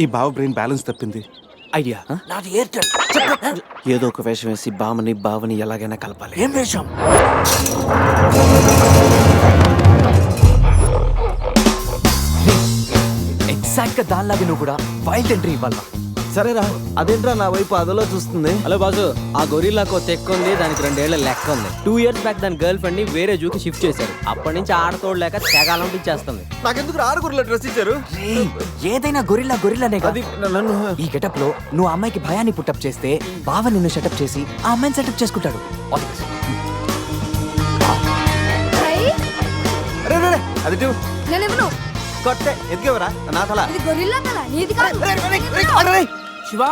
ఈ బావ brain balance తప్పింది. ఐడియా నాది ఎయిర్టెల్. ఏదో ఒక వేషం వేసి బావని ఎలాగైనా కలపాలి. ఏం వేషం? ఎగ్జాక్ట్ గా దానిలాగే నువ్వు కూడా వైల్డ్ ఎంట్రీ ఇవ్వాలా. సరేరా, అదేంట్రా నా వైపు అదలో చూస్తుంది? హలో బాజు, ఆ గొరిల్లాకు తెక్క ఉంది, దానికి 2 ఏళ్ల లెక్క ఉంది. 2 years బ్యాక్ దాని గర్ల్ ఫ్రెండ్ ని వేరే జూకి షిఫ్ట్ చేశారు. అప్పటి నుంచి ఆడతోడలేక తెగాలంపించేస్తుంది. నాకెందుకు 6 డ్రెస్ ఇచ్చారు? ఏదైనా గొరిల్లానే అది నన్ను ఈ గెటప్ లో నువ్వు అమ్మాయికి భయాన్ని పుట్టప్ చేస్తే బావ నిన్ను సెటప్ చేసి ఆ అమ్మాయిని సెటప్ చేసుకుంటాడు. అది కొట్టే ఎదిగేవరా నా తల. శివా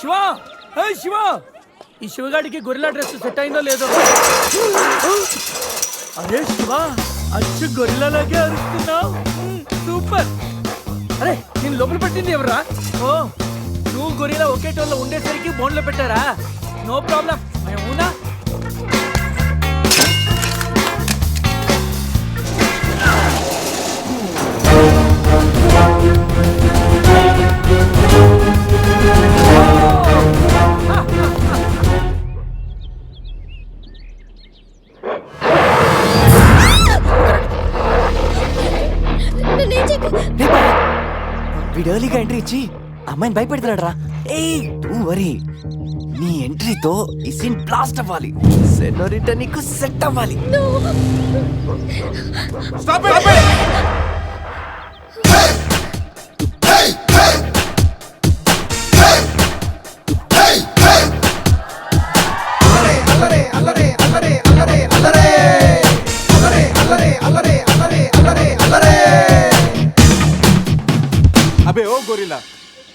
శివా, హే శివా, ఈ శివగాడికి గొరిల్లా డ్రెస్ సెట్ అయిందో లేదో. అరే శివా, అచ్చు గొరిల్లాలాగే అరుస్తున్నావు. సూపర్. అరే నేను లోపల పెట్టింది ఎవరా? ఓ, నువ్వు గొరిల్లా ఒకే టోన్లో ఉండేసరికి బోన్లో పెట్టారా? No problem. అవునా? వీడు ఎర్లీగా ఎంట్రీ ఇచ్చి అమ్మాయిని భయపెడతాడు రా. డోంట్ వరీ, నీ ఎంట్రీతో ఈ సీన్ బ్లాస్ట్ అవ్వాలి. సెనోరిటా నీకు సెట్ అవ్వాలి. Stop it! అబే ఓ గొరిల్లా,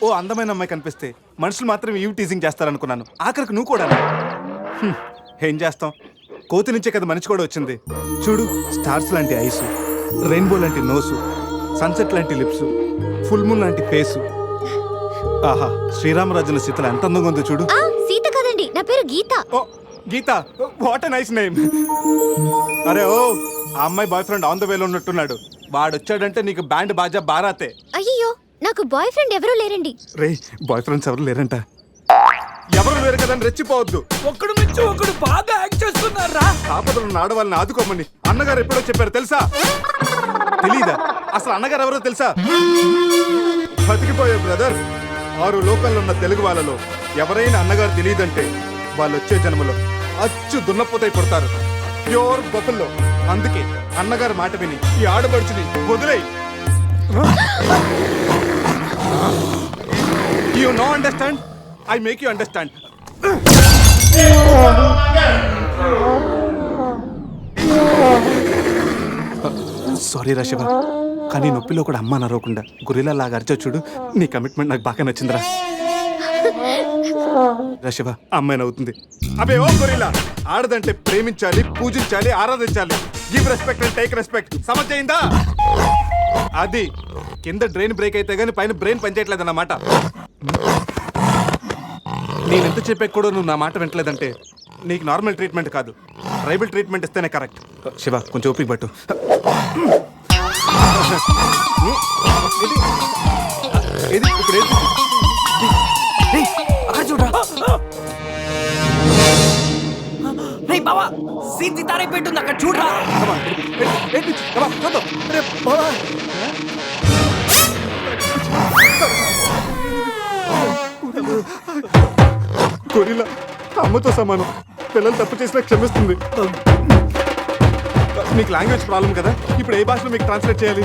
ఓ అందమైన అమ్మాయి కనిపిస్తే మనుషులు మాత్రం ఈవ్ టీజింగ్ చేస్తారనుకున్నాను. ఆఖరికి నువ్వు కూడా. ఏం చేస్తాం, కోతి నుంచే కదా మనిషి కూడా వచ్చింది. చూడు, స్టార్స్ లాంటి ఐసు, రెయిన్బో లాంటి నోసు, సన్సెట్ లాంటి లిప్స్, ఫుల్ మూన్ లాంటి ఫేసు. ఆహా, శ్రీరామరాజుల సీతలు ఎంత అందంగా ఉందో చూడు. సీత కదండి, నా పేరు గీత. ఓ గీత, వాట్ ఎ నైస్ నేమ్. అరే ఓ, ఆ అమ్మాయి బాయ్ ఫ్రెండ్ ఆన్ ద వేలో ఉన్నట్టున్నాడు. వాడు వచ్చాడంటే నీకు బ్యాండ్ బాజా బారాతే. అయ్యో, నాకు బాయ్ ఫ్రెండ్ ఎవరూ లేరండి. రే, బాయ్ ఫ్రెండ్స్ ఎవరు లేరంట. ఎవరు లేరు కదా రెచ్చిపోవద్దు. ఒక్కడు నుంచి ఒకడు బాగా యాక్ట్ చేస్తున్నారా? ఆపదలు ఉన్న ఆడవాళ్ళని ఆదుకోమని అన్నగారు ఎప్పుడో చెప్పారు తెలుసా? తెలీదా? అసలు అన్నగారు ఎవరో తెలుసా? బతికిపోయే బ్రదర్, 6 లోకల్లో ఉన్న తెలుగు వాళ్ళలో ఎవరైనా అన్నగారు తెలియదంటే వాళ్ళు వచ్చే జన్మలో అచ్చు దున్నపోతై పుడతారు. ప్యూర్ బఫల్లో. అందుకే అన్నగారు మాట విని ఈ ఆడపడుచుని వదిలేయి. You no understand? I make you understand. Sorry రా శివ, కానీ నొప్పిలో కూడా అమ్మ నరవకుండా గొరిల్లా లాగా అరిచా చూడు. నీ కమిట్మెంట్ నాకు బాగా నచ్చిందిరా. రా శివ, అమ్మాయి నవ్వుతుంది. అబే ఓ గొరిల్లా, ఆడదంటే ప్రేమించాలి, పూజించాలి, ఆరాధించాలి. Give respect and take respect. సమర్థయిందా? అది కింద డ్రైన్ బ్రేక్ అయితే గానీ పైన బ్రెయిన్ పనిచేయట్లేదు అన్నమాట. నేనెంత చెప్పా కూడా నువ్వు నా మాట వింటలేదంటే నీకు నార్మల్ ట్రీట్మెంట్ కాదు, ట్రైబల్ ట్రీట్మెంట్ ఇస్తేనే కరెక్ట్. శివ, కొంచెం ఓపిక పట్టు. అక్కడ చూడరా, బావా సీన్ తారే పెట్టుంది అక్కడ చూడరా. గొరిల్లా అమ్మతో సమానం. పిల్లలు తప్పు చేసినా క్షమిస్తుంది. మీకు లాంగ్వేజ్ ప్రాబ్లం కదా, ఇప్పుడు ఏ భాషలో మీకు ట్రాన్స్లేట్ చేయాలి?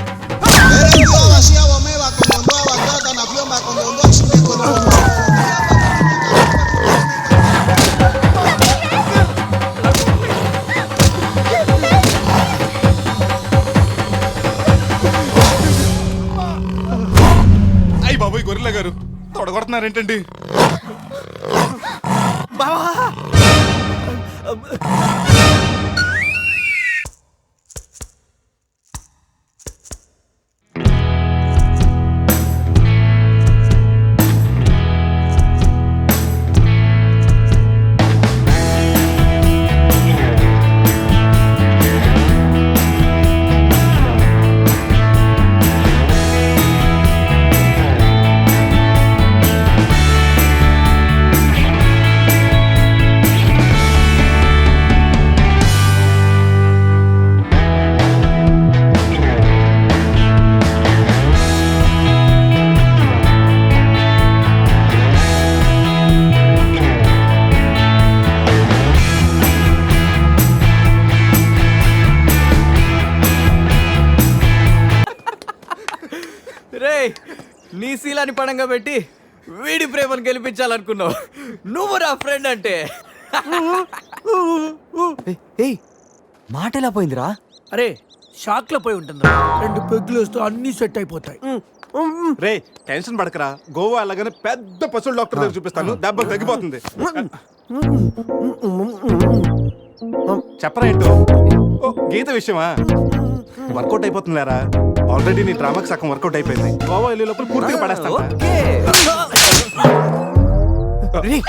అయ్యి బాబోయ్, గొరిల్లా గారు తొడగొడుతున్నారేంటండి? నీ శీలాన్ని పడంగా పెట్టి వీడి ప్రేమను గెలిపించాలనుకున్నావు. నువ్వు నా ఫ్రెండ్ అంటే. ఏయ్, మాట ఎలా పోయిందిరా? అరే షాక్ లో పోయి ఉంటుంది. 2 పెగ్గులు వస్తూ అన్ని సెట్ అయిపోతాయి. రే టెన్షన్ పడకరా, గోవా అలాగనే పెద్ద పశువుల డాక్టర్ దగ్గర చూపిస్తాను, దెబ్బ తగ్గిపోతుంది. చెప్పరా ఏంటో? ఓ, గీత విషయమా? వర్కౌట్ అయిపోతుంది లేరా, ఆల్రెడీ నీ డ్రామాకి సగం వర్కౌట్ అయిపోయింది. గోవా వెళ్ళే లోపల పూర్తిగా పడేస్తాను. ఓకే. రేయ్,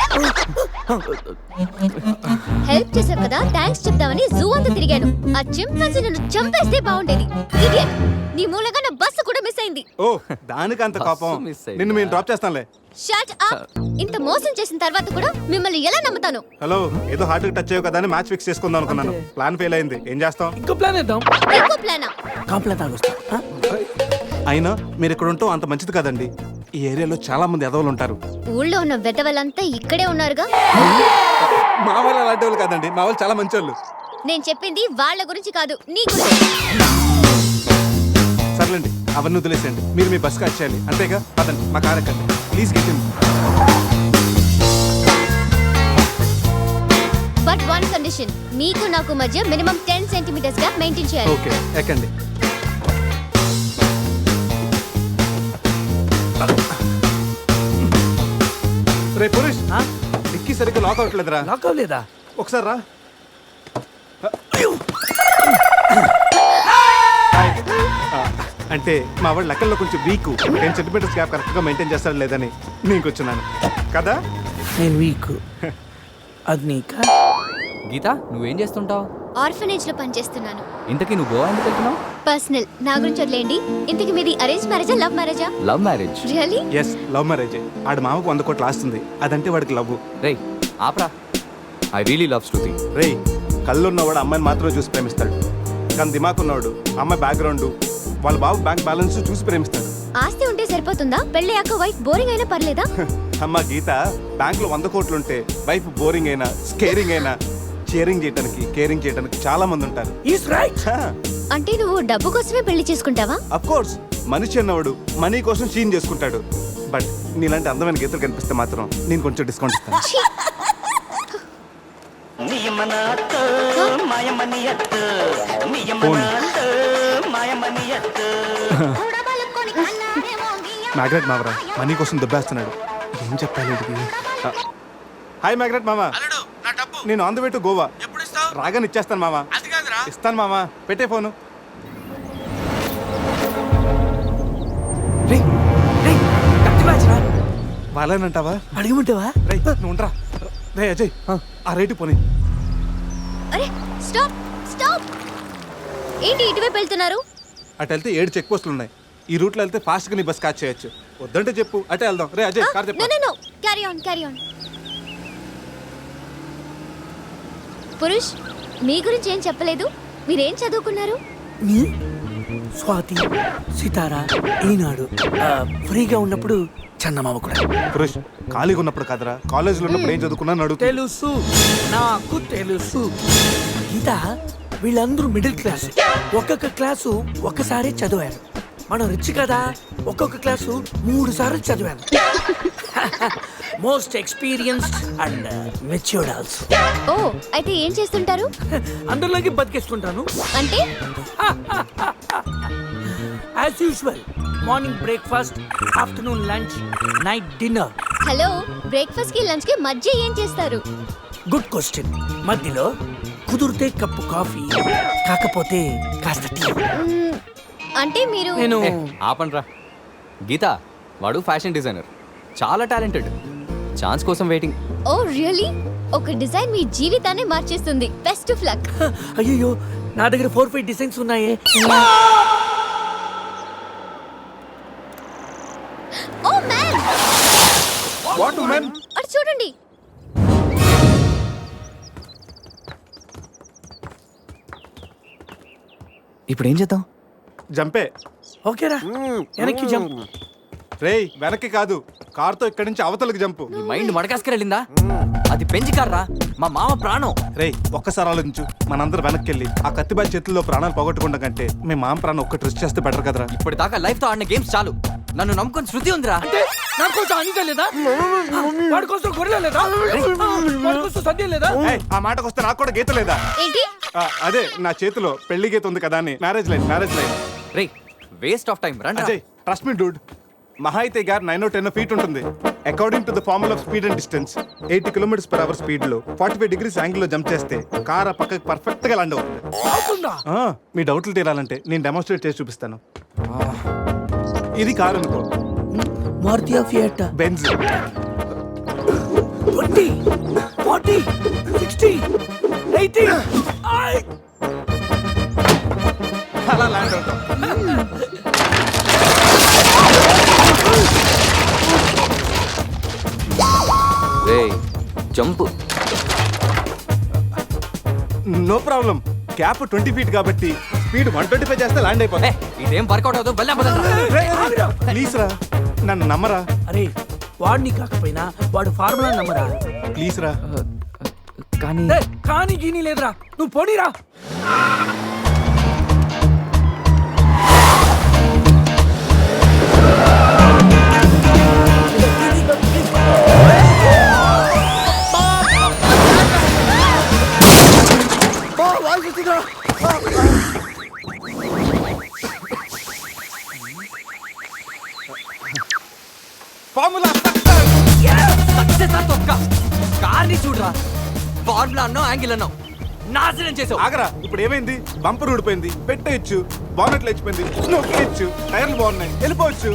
హెల్ప్ చేసావు కదా, థ్యాంక్స్ చెప్తామని జూ అంతా తిరిగాను. ఆ చింపాంజీ నన్ను చంపేస్తే బాగుండేది. ఇడియట్, నీ మూలంగా నా బస్సు కూడా మిస్ అయింది. ఓ దానికి అంత కోపం? బస్సు మిస్ అయింది. నిన్ను మేము డ్రాప్ చేస్తానులే. Shut up. ఇంత మోసం చేసిన తర్వాత కూడా మిమ్మల్ని ఎలా నమ్ముతాను? హలో, ఏదో హార్ట్ టచ్ అయ్యో కదా అని మ్యాచ్ ఫిక్స్ చేసుకుందాం అనుకున్నాను. ప్లాన్ ఫెయిల్ అయింది, ఏం చేస్తాం? ఇంకో ప్లాన్ వేద్దాం. ఇంకో ప్లానా? కాంప్లైంట్ తాగొస్తా. అయినా మీరు ఇక్కడ ఉంటాం అంత మంచిది కదండి. ఈ ఏరియాలో చాలా మంది ఎదవలు ఉంటారు. ఊళ్ళో ఉన్న వెధవలంతా ఇక్కడే ఉన్నారుగా. మా వాళ్ళు అలాంటి వాళ్ళు కాదండి, మా వాళ్ళు చాలా మంచి వాళ్ళు. నేను చెప్పింది వాళ్ళ గురించి కాదు, నీ గురించి. సర్లేండి, అవన్నీ వదిలేసేయండి. మీరు మీ బస్కి వచ్చేయాలి అంతేగా. పదండి, మా కార్ ఎక్కండి please. Get but one condition, మీకు నాకు మధ్య మినిమం 10 సెంటీమీటర్స్ గ్యాప్ మెయింటైన్ చేయాలి. ఓకే, ఎక్కండి. రే పురుష్, డిక్కీ సరిగ్గా లాక్ అవ్వట్లేదురా. లాక్ అవ్వలేదా? ఒకసారి రా. అంటే మా వాడు లెక్కల్లో కొంచెం వీక్, 10 సెంటీమీటర్స్ గ్యాప్ కరెక్ట్గా మెయింటైన్ చేస్తాడు లేదని నీకు వచ్చున్నాను కదా. నేను వీక్. అది నీకా? గీత, నువ్వేం చేస్తుంటావు? ఆర్ఫనేజ్ లో పనిచేస్తున్నాను. ఇంతకీ నువ్వు గోవా ఎందుకు వెళ్తున్నావు? పర్సనల్, నా గురించి వదిలేండి. ఇంతకి మీది అరేంజ్ మ్యారేజా, లవ్ మ్యారేజా? Love marriage. Really? Yes, love marriage. ఆడు మామకు 100 కోట్లు ఆస్తుంది, అదంటే వాడికి లవ్. రేయ్, ఆప్రా. I really love Shruti. రేయ్, కళ్ళు ఉన్నవాడు అమ్మాయిని మాత్రమే చూసి ప్రేమిస్తాడు, కానీ దిమాక్ ఉన్నవాడు అమ్మాయి బ్యాక్గ్రౌండ్, వాళ్ళ బాబు బ్యాంక్ బ్యాలెన్స్ చూసి ప్రేమిస్తాడు. ఆస్తి ఉంటే సరిపోతుందా? పెళ్ళయ్యాక వైఫ్ బోరింగ్ అయినా పర్లేదా? అమ్మ గీత, బ్యాంకులో 100 కోట్లు ఉంటే వైఫ్ బోరింగ్ అయినా, స్కేరింగ్ అయినా, షేరింగ్ చేయడానికి, కేరింగ్ చేయడానికి చాలా మంది ఉంటారు. Is right. అంటే నువ్వు డబ్బు కోసమే పెళ్లి చేసుకుంటావా? అఫ్ కోర్స్, మనిషి అన్నవాడు మనీ కోసం షీన్ చేసుకుంటాడు. బట్ నీలాంటి అందమైన గీతలు కనిపిస్తే మాత్రం నేను కొంచెం డిస్కౌంట్ ఇస్తాను. ఛీ! ఫోన్. మ్యాగ్రెట్ మావరా మనీ కోసం దుబ్బేస్తున్నాడు, ఏం చెప్పాలి వీడికి? హాయ్ మ్యాగ్రెట్ మామ, నేను on the way to Goa. రాగానే ఇచ్చేస్తాను మామ. ఇస్తాను మామ, పెట్టే ఫోను. రేయ్, రేయ్, కత్తి మ్యాచ్ రా. వాళ్ళేనంటావా? అడగమంటావా? రేయ్ నువ్వు ఉండరా. రే అజయ్, ఆ రేటు పోనీ. అరే స్టాప్ స్టాప్. ఏంటి ఇటువైపు వెళ్తున్నారు? అటు వెళ్తే 7 చెక్ పోస్టులు ఉన్నాయి. ఈ రూట్లో వెళ్తే ఫాస్ట్గా నీ బస్ క్యాచ్ చేయొచ్చు. వద్దంటే చెప్పు, అటే వెళ్దాం. రే అజయ్, కార్ నో చెప్పు. No no, carry on carry on. Purush, మీ గురించి ఏం చెప్పలేదు. మీరేం చదువుకున్నారు? నీ స్వాతి, సితారా, ఈనాడు, ఫ్రీగా ఉన్నప్పుడు చందమామ కూడా. పురుష్, ఖాళీగా ఉన్నప్పుడు కాదరా, కాలేజీలో ఉన్నప్పుడు ఏం చదువుకున్నా అడుగుతా. తెలుసు, నాకు తెలుసు. గీత, వీళ్ళందరూ మిడిల్ క్లాస్. ఒక్కొక్క క్లాసు ఒక్కసారి చదివారు. మనం రిచ్ కదా, ఒక్కొక్క క్లాసు 3 సార్లు చదివాను. Most experienced and matured also. ఓ, అయితే ఏం చేస్తుంటారు? అందరిలోకి బతికేస్తుంటాను. అంటే as usual, morning breakfast, afternoon lunch, night dinner. Hello, breakfast కి లంచ్ కి మధ్య ఏం చేస్తారు? Good question. మధ్యలో కుదిరితే కప్పు కాఫీ, కాకపోతే కాస్త టీ. అంటే మీరు నేను ఆపండ్రా. గీత, వాడు ఫ్యాషన్ డిజైనర్, చాలా టాలెంటెడ్. ఛాన్స్ కోసం వెయిటింగ్. ఓ రియల్లీ? ఒక డిజైన్ మీ జీవితాన్ని మార్చేస్తుంది. Best of luck. అయ్యో, నా దగ్గర 4-5 డిజైన్స్ ఉన్నాయే. Oh man, what man? అటు చూడండి. ఇప్పుడు ఏం చేద్దాం? జంపే. ఓకేరా, వెనక్కి జంప్. రేయ్ వెనక్కి కాదు, కార్తో ఇక్కడి నుంచి అవతలకి జంపు. నీ మైండ్ మడకాసుకెళ్ళిందా? అది పెంచికార్రా, మా మామ ప్రాణం. రేయ్ ఒక్కసారి ఆలోచించు, మనందరం వెనక్కి వెళ్ళి ఆ కత్తిబాయి చేతుల్లో ప్రాణాలు పోగొట్టుకుంటాం కంటే మీ మామ ప్రాణం ఒక్కటి రిస్క్ చేస్తే బెటర్ కదరా. ఇప్పటిదాకా లైఫ్ తో ఆడిన గేమ్స్ చాలు. నన్ను నమ్ముకొని శృతి ఉందిరా. అంటే నా కోసం అనిత లేదా? వాడి కోసం గొర్రె లేదా? వాడి కోసం సద్య లేదా? ఏయ్, ఆ మాటకు వస్తే నాకు కూడా గీత లేదా? ఏంటి అదే నా చేతిలో పెళ్లి గీత ఉంది కదా అని. Marriage line. రే వేస్ట్ ఆఫ్ టైం రండి. Ajay trust me dude. మహా అయితే గారు 9 or 10 feet ఉంటుంది. According to the formula of speed and distance 80 km/h speed లో 45 degrees యాంగిల్ లో జంప్ చేస్తే కార్ ఆ పక్కకి పర్ఫెక్ట్ గా ల్యాండ్ అవుతుంది. అవుతుందా? మీ డౌట్లు తీరాలంటే నేను డెమోన్స్ట్రేట్ చేసి చూపిస్తాను. ఇది కారు అనుకో, మారుతి ఫియట్ బెంజ్. 20 40 60 80 అలా ల్యాండ్ అవుతాం. రే jump. No problem. Gap 20 feet కాబట్టి స్పీడ్ 125 చేస్తే ల్యాండ్ అయిపోతుంది. ఇదేం వర్కౌట్ అవుతుంది. ప్లీజ్ రా, నన్ను నమ్మరా. అరే వాడిని కాకపోయినా వాడు ఫార్ములా నమ్మరా? ప్లీజ్ రా. కానీ కానీ గీని లేదురా, నువ్వు పోనీరా. ఫార్ములా కార్ని చూడరా. ఫార్ములా అన్నో యాంగిల్ అన్నో నాశనం చేసావు. ఆగరా. ఇప్పుడు ఏమైంది? బంపర్ ఊడిపోయింది, పెట్టేయచ్చు. బానెట్లు లేచిపోయింది, నొక్కేయచ్చు. టైర్లు బాగున్నాయి, వెళ్ళిపోవచ్చు.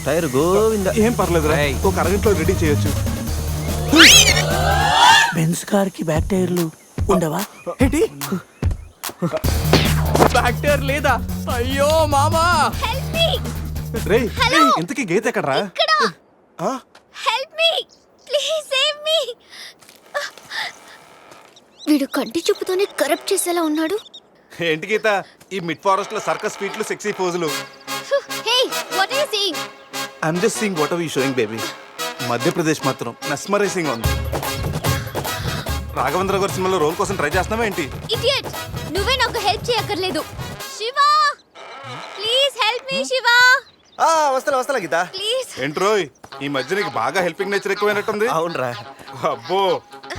టైర్ గోవింద. ఏం పర్లేదు రా, ఏయ్. ఒక అరగంటలో రెడీ చేయొచ్చు. బెంజ్ కార్ కి బ్యాక్ టైర్లు ఉండవా? ఏంటి బ్యాక్ టైర్ లేదా? అయ్యో మామా. హెల్ప్ మీ రే హలో. ఇంతకీ గీత ఎక్కడరా? ఇక్కడ ఆ? Help me please save me. వీడు కంటి చూపుతోనే కరప్ట్ చేసేలా ఉన్నాడు. ఏంటి గీత ఈ మిడ్ ఫారెస్ట్ లో సర్కస్ ఫీట్లు, సెక్సీ పోజులు? Hey what are you seeing? I'm just seeing what are you showing baby. Madhya Pradesh మాత్రం మెస్మరైజింగ్ ఉంది. రాఘవేంద్ర గారి సినిమాలో రోల్ కోసం ట్రై చేస్తున్నావా ఏంటి? ఇడియట్, నువ్వే నాకు హెల్ప్ చేయక్కర్లేదు. Shiva please help me. Shiva వస్తలా గీత. ప్లీజ్. ఏంట్రోయ్ ఈ మధ్య నీకు బాగా హెల్పింగ్ నేచర్ ఎక్కువైనట్టుంది. అవునరా. అబ్బో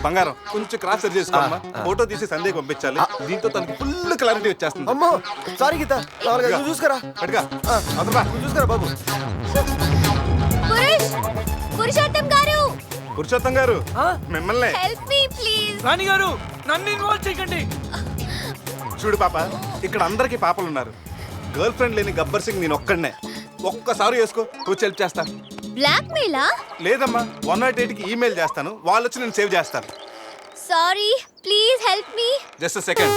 బంగారం, కొంచెం క్రాస్ సెట్ చేసుకోమ్మా. ఫోటో తీసి సందేహం పంపించాలి. దీంతో తనకి ఫుల్ క్లారిటీ వచ్చేస్తుంది. అమ్మో సారీ గీత. నువ్వు చూసుకురా. పట్టుగా అదరా. నువ్వు చూసుకురా బాబు. పురుషోత్తం గారు, పురుషోత్తం గారు మిమ్మల్ని. Help me please. రాణి గారు నన్ను ఇన్వాల్వ్ చేయకండి. చూడు పాప, ఇక్కడ అందరికీ పాపలు ఉన్నారు. గర్ల్ ఫ్రెండ్ లేని గబ్బర్ సింగ్ నేను ఒక్కడనే. ఒక్కసారి వేసుకో, కూర్చో హెల్ప్ చేస్తా. బ్లాక్ మెయిలా? లేదమ్మా, 108కి ఈమెయిల్ చేస్తాను, వాళ్ళు వచ్చి నేను సేవ్ చేస్తాను. Sorry please help me. Just second.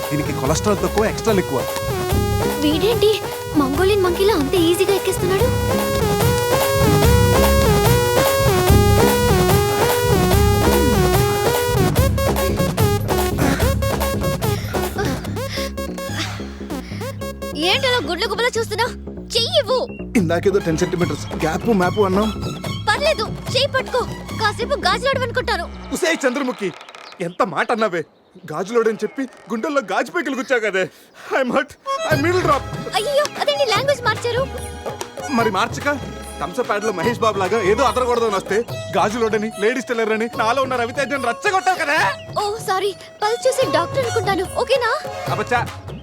దీనికి కొలెస్ట్రాల్ తక్కువ, ఎక్స్ట్రా ఎక్కువ. వీడేంటి మంగోలియన్ మంకీలా అంత ఈజీగా ఎక్కిస్తున్నాడు? ఏంటలా గుడ్ల గుబల చూస్తున్నా? చెయ్యివ్వు. ఇందాకేదో 10 centimeters గ్యాప్ మ్యాప్ అన్నాం. పర్లేదు, చెయ్యి పట్టుకో. కాసేపు గాజులాడు అనుకుంటాను. ఉసే చంద్రముఖి, ఎంత మాట అన్నావే. గాజులోడని చెప్పి గుండెల్లో గాజు పైకలు గుచ్చా కదే. I'm hurt, I middle drop. అయ్యో అదేంటి లాంగ్వేజ్ మార్చారు? మరి మార్చక థమ్సప్ ప్యాడ్ లో మహేష్ బాబు లాగా ఏదో అదరకూడదని వస్తే గాజులోడని, లేడీస్ టైలర్ అని, నాలో ఉన్న రవితేజని రచ్చగొట్టావు కదా. ఓ సారీ, పల్స్ చూసి డాక్టర్ అనుకుంటాను. ఓకేనా? అబచ్చా,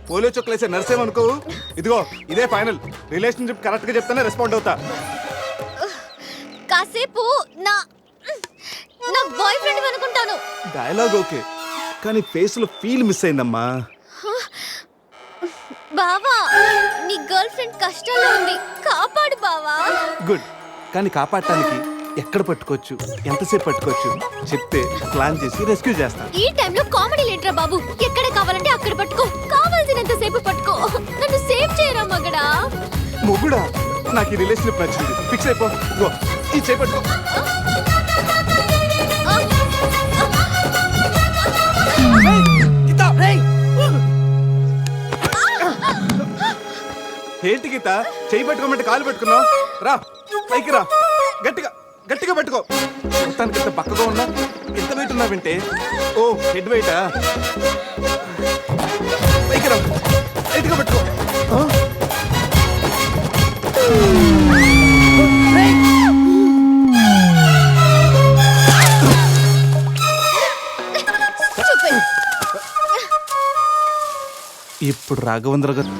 పోలియో చుక్కలేసే నర్సేమనుకో. ఇదిగో ఇదే ఫైనల్. రిలేషన్షిప్ కరెక్ట్ గా చెప్తానే రెస్పాండ్ అవుతా. కాసేపు నా నా బాయ్ ఫ్రెండ్ అనుకుంటాను. డైలాగ్ ఓకే, కానీ ఫేస్ లో ఫీల్ మిస్ అయిందమ్మా. బావా, నీ గర్ల్ ఫ్రెండ్ కష్టాల్లో ఉంది, కాపాడు బావా. గుడ్, కానీ కాపాడటానికి ఎక్కడ పట్టుకోవచ్చు, ఎంతసేపు పట్టుకోవచ్చు చెప్తే ప్లాన్ చేసి రెస్క్యూ చేస్తాను. ఈ టైంలో కామెడీ లేటరా బాబు. ఎక్కడ కావాలంటే అక్కడ పట్టుకో, కావాల్సినంత సేపు పట్టుకో. నన్ను సేవ్ చేయరా మగడా. మొగుడా, నాకు ఈ రిలేషన్షిప్ నచ్చింది. ఫిక్స్ అయిపో. ఇదిగో, ఈ చేయి పట్టుకో. ఏంటి గీత, చేయి పట్టుకోమంటే కాలు పెట్టుకున్నావు. రా పైకి రా, గట్టిగా గట్టిగా పట్టుకో. మొత్తానికి ఎంత పక్కగా ఉన్నా, ఎంత వెయిట్ ఉన్నా వింటే. ఓ హెడ్ వెయిటా. పైకి రా, గట్టిగా పట్టుకో. ఇప్పుడు రాఘవేంద్ర గారు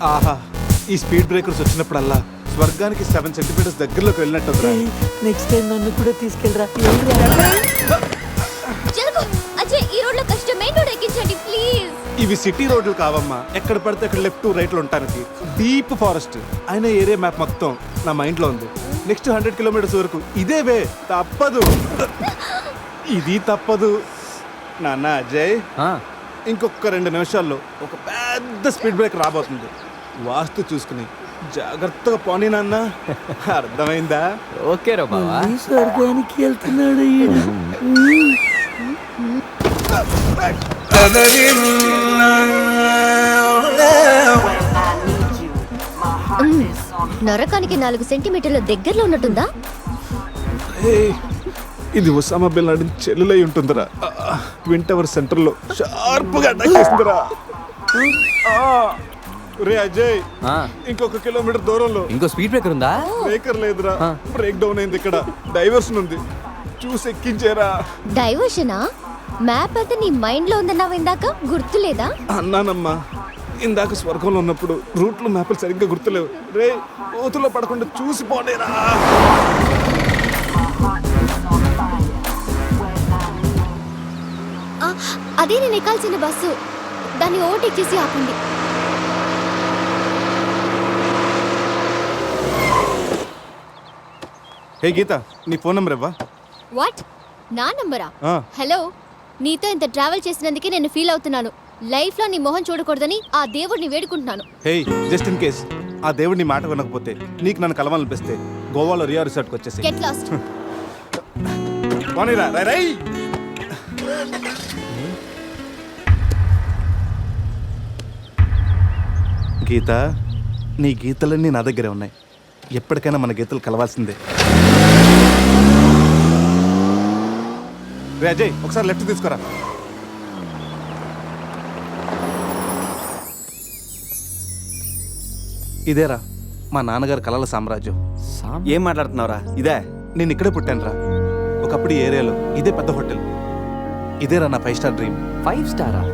ఆహా, ఈ స్పీడ్ బ్రేకర్స్ వచ్చినప్పుడల్లా స్వర్గానికి 7 సెంటీమీటర్స్ దగ్గరలోకి వెళ్ళినట్టు. నెక్స్ట్ టైం నన్ను కూడా తీసుకెళ్ళరా జరుగు అజయ్, ఈ రోడ్ లో కష్టం, మెయిన్ రోడ్ ఎక్కించండి ప్లీజ్. ఇవి సిటీ రోడ్లు కావమ్మా, ఎక్కడ పడితే అక్కడ లెఫ్ట్ రైట్లు ఉంటానికి. డీప్ ఫారెస్ట్ అయిన ఏరియా మ్యాప్ మొత్తం నా మైండ్ లో ఉంది. నెక్స్ట్ 100 కిలోమీటర్స్ వరకు ఇదే వే, తప్పదు. ఇది తప్పదు నాన్న. అజయ్, ఇంకొక 2 నిమిషాల్లో ఒక పెద్ద స్పీడ్ బ్రేక్ రాబోతుంది. వాస్తు చూసుకుని జాగ్రత్తగా పోనీ నాన్న, అర్థమైందా? ఓకే రా బావా. స్వర్గానికి వెళ్తున్నాడు ఈడు. నరకానికి 4 సెంటీమీటర్ల దగ్గరలో ఉన్నట్టుందా? ఏయ్, ఇది ఒసామా బిన్ లాడెన్ చెల్లులై ఉంటుందిరా. ట్విన్ టవర్ సెంటర్ లో షార్ప్ గా అటాక్ చేస్తుందిరా. రే అజయ్, ఇంకొక కిలోమీటర్ దూరంలో ఇంకో స్పీడ్ బ్రేకర్ ఉందా? బ్రేకర్ లేదురా, బ్రేక్ డౌన్ అయింది. ఇక్కడ డైవర్షన్ ఉంది, చూసి ఎక్కించేరా. డైవర్షనా? మ్యాప్ అయితే నీ మైండ్ లో ఉందన్నావు ఇందాక, గుర్తులేదా? అన్నానమ్మా, ఇందాక స్వర్గంలో ఉన్నప్పుడు రూట్లో మ్యాప్లు సరిగ్గా గుర్తులేవు. రే, కోతుల్లో పడకుండా చూసి పోనేరా. ఆ, అదే నేను ఎక్కాల్సిన బస్సు, దాన్ని ఓవర్టేక్ చేసి ఆపండి. హే గీత, నీ ఫోన్ నెంబర్ ఇవ్వా? వాట్? నా నంబరా? ఆ. హలో, నీతో ఇంత ట్రావెల్ చేసినందుకే నేను ఫీల్ అవుతున్నాను. లైఫ్ లో నీ మొహం చూడకూడదని ఆ దేవుడిని వేడుకుంటున్నాను. హే, జస్ట్ ఇన్ కేస్ ఆ దేవుడి నీ మాట వినకపోతే, నీకు నన్ను కలవాలనిపిస్తే గోవాలో రియా రిసార్ట్కి వచ్చేసి గెట్ లాస్ట్. పోనీరా, రై రై. గీత, నీ గీతలన్నీ నా దగ్గరే ఉన్నాయి. ఎప్పటికైనా మన గీతలు కలవాల్సిందే. రే అజయ్, ఒకసారి లెఫ్ట్ తీసుకురా. ఇదేరా మా నాన్నగారి కలల సామ్రాజ్యం. ఏం మాట్లాడుతున్నావురా? ఇదే నేను ఇక్కడే పుట్టానురా. ఒకప్పుడు ఈ ఏరియాలో ఇదే పెద్ద హోటల్. ఇదేరా నా 5 స్టార్ డ్రీమ్. 5 స్టారా?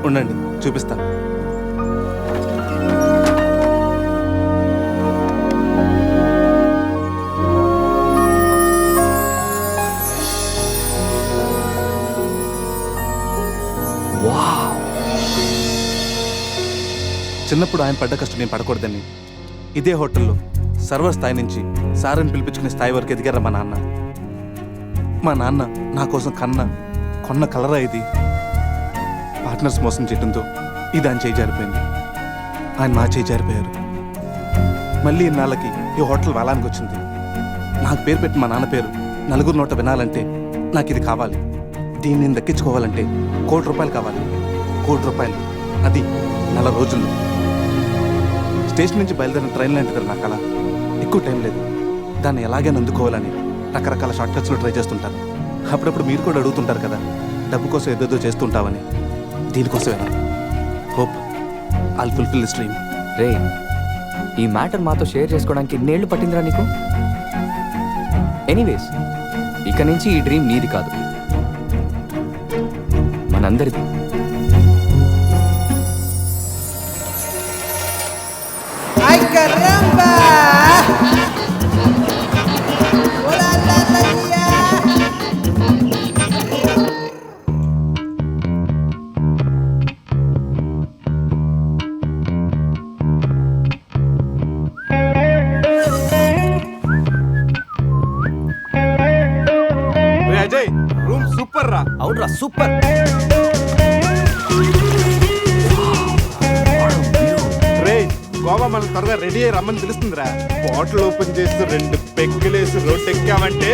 ఉండండి, చూపిస్తా. చిన్నప్పుడు ఆయన పడ్డ కష్టం నేను పడకూడదని ఇదే హోటల్లో సర్వర్ స్థాయి నుంచి సారని పిలిపించుకునే స్థాయి వరకు ఎదిగారా మా నాన్న. మా నాన్న నా కోసం కొన్న కలరా ఇది. పార్ట్నర్స్ మోసం చేయడంతో ఇది ఆయన చేయి జారిపోయింది. ఆయన నా చేయి జారిపోయారు. మళ్ళీ ఇన్నాళ్ళకి ఈ హోటల్ వేలానికి వచ్చింది. నాకు పేరు పెట్టి మా నాన్న పేరు నలుగురు నోట వినాలంటే నాకు ఇది కావాలి. దీన్ని నేను దక్కించుకోవాలంటే ₹1 కోటి కావాలి. ₹1 కోటి, అది 4 రోజుల్లో. స్టేషన్ నుంచి బయలుదేరిన ట్రైన్ లాంటిది నా కళ. ఎక్కువ టైం లేదు, దాన్ని ఎలాగైనా అందుకోవాలని రకరకాల షార్ట్ కట్స్లో ట్రై చేస్తుంటాను. అప్పుడప్పుడు మీరు కూడా అడుగుతుంటారు కదా, డబ్బు కోసం ఏదేదో చేస్తుంటావని. దీనికోసమేనా? Hope I'll fulfil this dream. రే, ఈ మ్యాటర్ మాతో షేర్ చేసుకోవడానికి ఎన్నేళ్ళు పట్టిందిరా నీకు? ఎనీవేస్, ఇక నుంచి ఈ డ్రీమ్ నీది కాదు, మనందరిది. అజయ్, రూమ్ సూపర్ రా. అవునరా, సూపర్. రే, గోవా మనం త్వరగా రెడీ అయ్యి రమ్మని పిలుస్తుందిరా. బాటిల్ ఓపెన్ చేసి 2 పెగ్గులేసి రోడ్ ఎక్కామంటే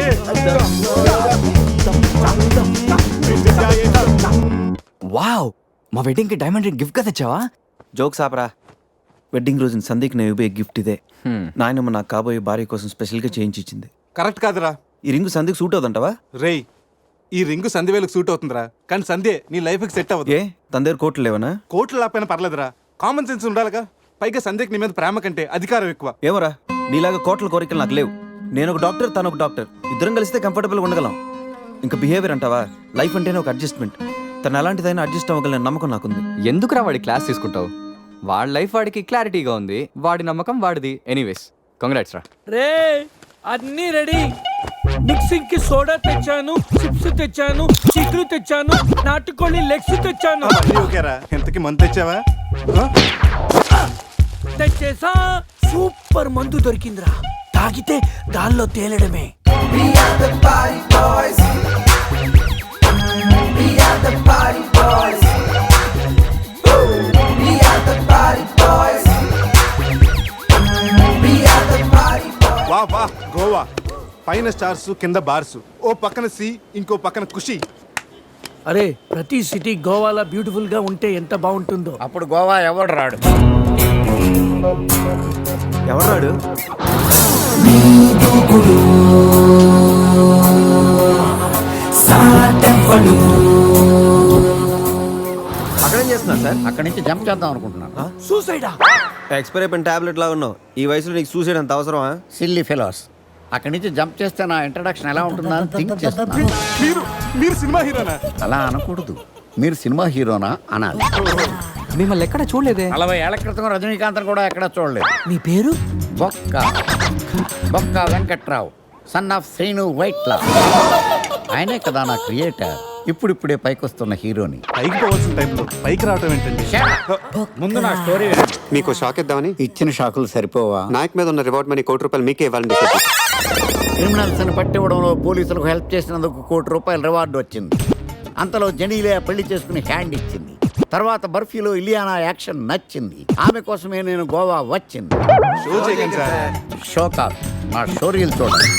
వావ్, మా వెడ్డింగ్ కి డైమండ్ రింగ్ గిఫ్ట్ గా తెచ్చావా? జోక్స్ ఆపరా. వెడ్డింగ్ రోజున సందీక్ నేను ఇవ్వే గిఫ్ట్ ఇదే. నాయనమ్మ నాకు కాబోయే భార్య కోసం స్పెషల్గా చేయించి ఇచ్చింది. కరెక్ట్ కాదురా. ఈ రింగు సందీక్ సూట్ అవుతుంటావా? రేయ్, ఈ రింగు సంధ్యవేలకు సూట్ అవుతుందిరా, కానీ సంధ్య నీ లైఫ్కి సెట్ అవ్వదు. ఏ తన దగ్గర కోట్లు లేవనా? కోట్లు లేకపోయినా పర్లేదురా, కామన్ సెన్స్ ఉండాలిగా. పైగా సంధ్యకి నీ మీద ప్రేమ కంటే అధికారం ఎక్కువ. ఏమోరా, నీలాగా కోట్ల కోరికలు నాకు లేవు. నేను ఒక డాక్టర్, తను ఒక డాక్టర్. ఇద్దరం కలిస్తే కంఫర్టబుల్గా ఉండగలం. ఇంకా బిహేవియర్ అంటావా? లైఫ్ అంటేనే ఒక అడ్జస్ట్మెంట్. తను ఎలాంటిదైనా అడ్జస్ట్ అవ్వగలని నమ్మకం నాకుంది. ఎందుకురా వాడి క్లాస్ తీసుకుంటావు? వాడి లైఫ్ వాడికి క్లారిటీగా ఉంది, వాడి నమ్మకం వాడిది. ఎనీవేస్ కంగ్రాట్స్ రా. రే అన్నీ రెడీ. మిక్సింగ్ కి సోడా తెచ్చాను, చిప్స్ తెచ్చాను, చిక్కులు తెచ్చాను, నాటుకోళ్ళి లెగ్స్ తెచ్చాను. అన్నీ ఓకేరా. ఎంతకి మంత్ తెచ్చావా? తెచ్చేసా. సూపర్ మందు దొరికిందిరా, తాగితే దానిలో తేలడమే. వా వా గోవా. పైన స్టార్స్, కింద బార్స్. ఓ పక్కన సీ, ఇంకో పక్కన ఖుషి. అరే ప్రతి సిటీ గోవాలో బ్యూటిఫుల్ గా ఉంటే ఎంత బాగుంటుందో. అప్పుడు గోవా ఎవడు రాడు. ఎవరాడు? అక్కడేం చేస్తున్నా సార్? అక్కడి నుంచి జంప్ చేద్దాం అనుకుంటున్నాను. సూసైడా? ఎక్స్పైర్ అయిపోయిన టాబ్లెట్ లా ఉన్నావు. ఈ వయసులో నీకు సూసైడ్ అంత అవసరమా? Silly fellows. అక్కడి నుంచి జంప్ చేస్తే నా ఇంట్రడక్షన్ ఎలా ఉంటుందా అని థింక్ చేస్తున్నాను. మీరు సినిమా హీరోనా? అలా అనకూడదు, మీరు సినిమా హీరోనా అనాలి. మిమ్మల్ని ఎక్కడ చూడలేదే. 40 ఏళ్ల క్రితం రజనీకాంత్ కూడా ఎక్కడ చూడలేదు. నీ పేరు? బొక్క బొక్క వెంకట్రావు, సన్ ఆఫ్ శ్రీను వైట్లా. ఆయనే కదా నా క్రియేటర్. ఇప్పుడిప్పుడే పైకొస్తున్న హీరోని. పైకి పోవాల్సిన టైంలో పైకి రావటం ఏంటండి? ముందు నా స్టోరీ వినండి. మీకు షాక్ ఇద్దామని ఇచ్చిన షాకులు సరిపోవా? నాయక్ మీద ఉన్న రివార్డ్ మనీ ₹1 మీకే ఇవ్వాలని డిసైడ్ చేశాను. క్రిమినల్స్ ని పట్టివ్వడంలో పోలీసులకు హెల్ప్ చేసినందుకు ₹1 రివార్డు వచ్చింది. అంతలో జనీలే పెళ్లి చేసుకుని హ్యాండ్ ఇచ్చింది. తర్వాత బర్ఫీలో ఇలియానా యాక్షన్ నచ్చింది. ఆమె కోసమే నేను గోవా వచ్చింది. షో చేయకండి సార్. షో కాదు, నా స్టోరీలు చూడండి.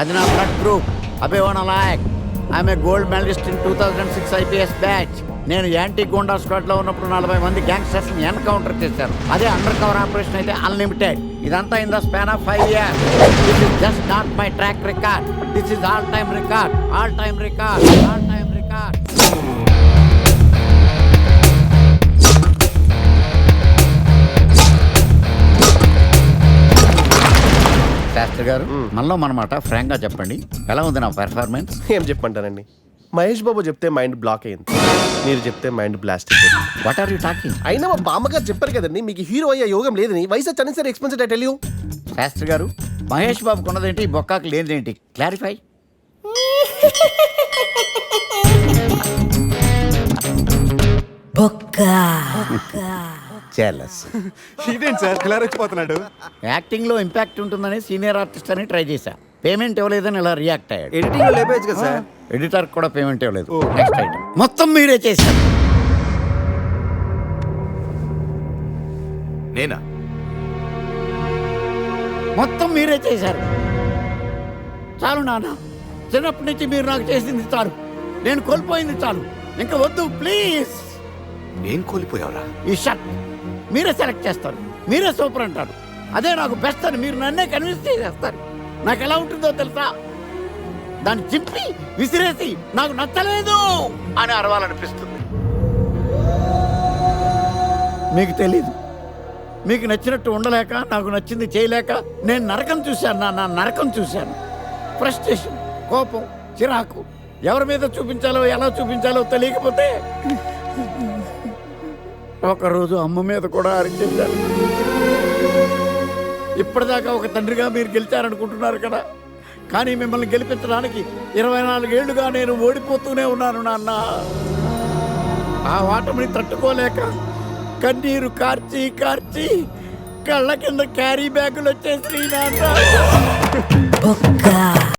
అది నా బ్లడ్ గ్రూప్. అభివాన లాయక్. ఆమె gold medalist in 2006 IPS batch. నేను యాంటీ గోండా స్క్వాడ్ లో ఉన్నప్పుడు 40 మంది గ్యాంగ్స్టర్స్ ని ఎన్కౌంటర్ చేశారు. అదే అండర్ కవర్ ఆపరేషన్ అయితే అన్లిమిటెడ్. ఇదంతా in the span of 5 years. This is just not my track record. This is all time record. All time record. All time record. Shastri గారు, మనలో మనమాట ఫ్రాంక్ గా చెప్పండి, ఎలా ఉంది నా పెర్ఫార్మెన్స్? ఏం చెప్పంటానండి, మహేష్ బాబు చెప్తే మైండ్ బ్లాక్ అయింది, మీరు చెప్తే మైండ్ బ్లాస్ట్ అయిపోయింది. What are you talking? అయినా మా బామ్మగారు చెప్పారు కదండి మీకు హీరో అయ్యే యోగం లేదని. వయసు వచ్చాను sir, expensive I tell you. Shastri గారు, మహేష్ బాబుకు ఉన్నదేంటి, బొక్కాకు లేనిదేంటి? క్లారిఫై. jealous. ఇదేంటి సార్ ఇలా రెచ్చిపోతున్నాడు? యాక్టింగ్ లో ఇంపాక్ట్ ఉంటుందని సీనియర్ ఆర్టిస్ట్ అని ట్రై చేశా. పేమెంట్ ఇవ్వలేదని ఇలా రియాక్ట్ అయ్యాడు. ఎడిటింగ్ లో లేపేయచ్చు కదా సార్. ఎడిటర్ కూడా పేమెంట్ ఇవ్వలేదు. నెక్స్ట్ ఐటమ్ మొత్తం మీరే చేశారు. నేనా? మొత్తం మీరే చేశారు. చాలు నాన్న, చిన్నప్పటి నుంచి మీరు నాకు చేసింది చాలు. నేను కోల్పోయింది చాలు. ఇంకా వద్దు ప్లీజ్. ఏం కోల్పోయావురా? ఈ షర్ట్ మీరే సెలెక్ట్ చేస్తారు, మీరే సూపర్ అంటారు. అదే నాకు బెస్ట్ అని మీరు నన్నే కన్విన్స్ చేసేస్తారు. నాకు ఎలా ఉంటుందో తెలుసా? దాన్ని చింపి విసిరేసి నాకు నచ్చలేదు అని అరవాలనిపిస్తుంది. మీకు తెలీదు, మీకు నచ్చినట్టు ఉండలేక, నాకు నచ్చింది చేయలేక నేను నరకం చూశాను. నా నరకం చూశాను. ఫ్రస్ట్రేషన్, కోపం, చిరాకు, ఎవరి మీద చూపించాలో ఎలా చూపించాలో తెలియకపోతే ఒకరోజు అమ్మ మీద కూడా అరిచేశాను. ఇప్పటిదాకా ఒక తండ్రిగా మీరు గెలిచారనుకుంటున్నారు కదా, కానీ మిమ్మల్ని గెలిపించడానికి 24 ఏళ్లుగా నేను ఓడిపోతూనే ఉన్నాను నాన్న. ఆ ఓటమిని తట్టుకోలేక కన్నీరు కార్చి కార్చి కళ్ళ కింద క్యారీ బ్యాగులు వచ్చేసి నాన్న.